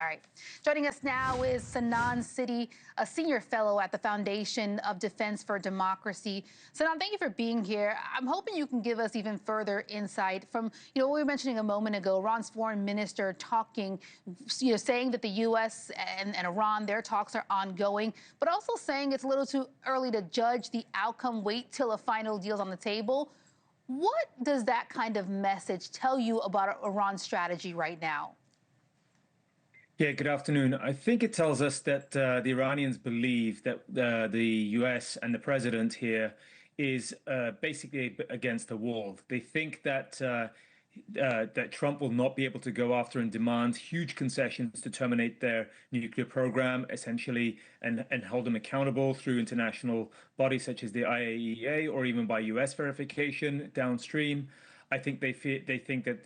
All right. Joining us now is Sinan Ciddi, a senior fellow at the Foundation of Defense for Democracy. Sinan, thank you for being here. I'm hoping you can give us even further insight from, what we were mentioning a moment ago, Iran's foreign minister talking, saying that the U.S. and Iran, their talks are ongoing, but also saying it's a little too early to judge the outcome, wait till a final deal's on the table. What does that kind of message tell you about Iran's strategy right now? Yeah, good afternoon. I think it tells us that the Iranians believe that the US and the president here is basically against the wall. They think that that Trump will not be able to go after and demand huge concessions to terminate their nuclear program, essentially, and hold them accountable through international bodies such as the IAEA or even by US verification downstream. I think they think that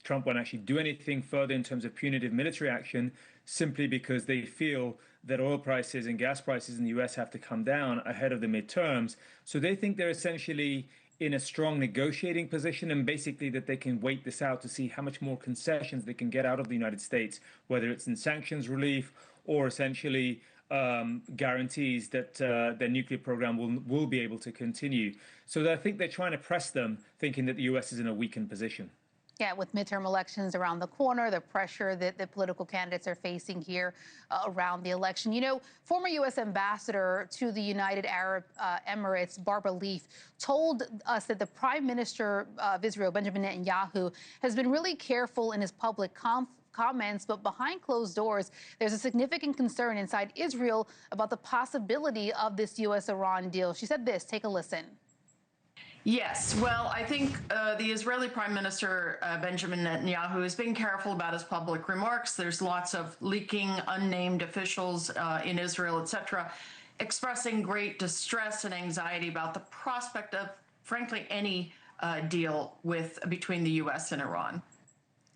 Trump won't actually do anything further in terms of punitive military action, simply because they feel that oil prices and gas prices in the US have to come down ahead of the midterms. So they think they're essentially in a strong negotiating position, and basically that they can wait this out to see how much more concessions they can get out of the United States, whether it's in sanctions relief or essentially guarantees that their nuclear program will be able to continue. So I think they're trying to press them, thinking that the U.S. is in a weakened position. Yeah, with midterm elections around the corner, the pressure that the political candidates are facing here around the election. Former U.S. ambassador to the United Arab Emirates, Barbara Leaf, told us that the Prime Minister of Israel, Benjamin Netanyahu, has been really careful in his public comments, but behind closed doors, there's a significant concern inside Israel about the possibility of this U.S.-Iran deal. She said this, take a listen. Yes, well, I think the Israeli Prime Minister, Benjamin Netanyahu, is being careful about his public remarks. There's lots of leaking unnamed officials in Israel, etc., expressing great distress and anxiety about the prospect of, frankly, any deal between the U.S. and Iran.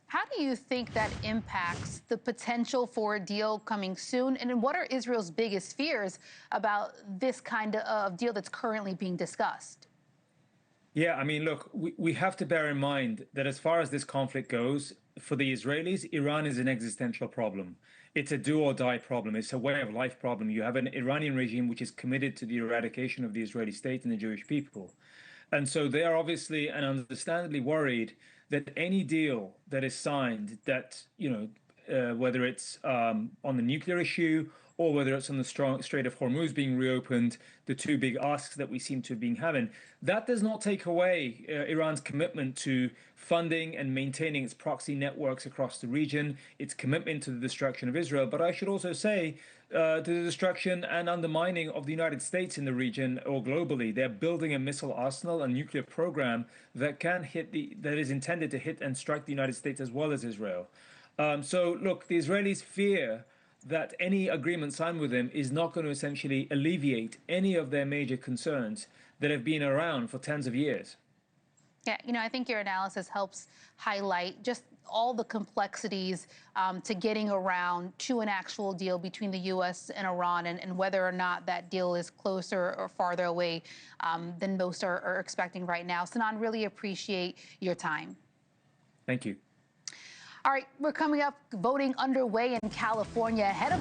How do you think that impacts the potential for a deal coming soon? And what are Israel's biggest fears about this kind of deal that's currently being discussed? Yeah, I mean, look, we have to bear in mind that as far as this conflict goes, for the Israelis, Iran is an existential problem. It's a do or die problem. It's a way of life problem. You have an Iranian regime which is committed to the eradication of the Israeli state and the Jewish people. And so they are obviously and understandably worried that any deal that is signed that, whether it's on the nuclear issue or whether it's on the Strait of Hormuz being reopened, the two big asks that we seem to have been having, that does not take away Iran's commitment to funding and maintaining its proxy networks across the region, its commitment to the destruction of Israel, but I should also say to the destruction and undermining of the United States in the region or globally. They're building a missile arsenal, a nuclear program that that is intended to hit and strike the United States as well as Israel. So look, the Israelis fear that any agreement signed with them is not going to essentially alleviate any of their major concerns that have been around for tens of years. Yeah, I think your analysis helps highlight just all the complexities to getting around to an actual deal between the U.S. and Iran, and whether or not that deal is closer or farther away than most are expecting right now. Sinan, really appreciate your time. Thank you. All right, we're coming up, voting underway in California ahead of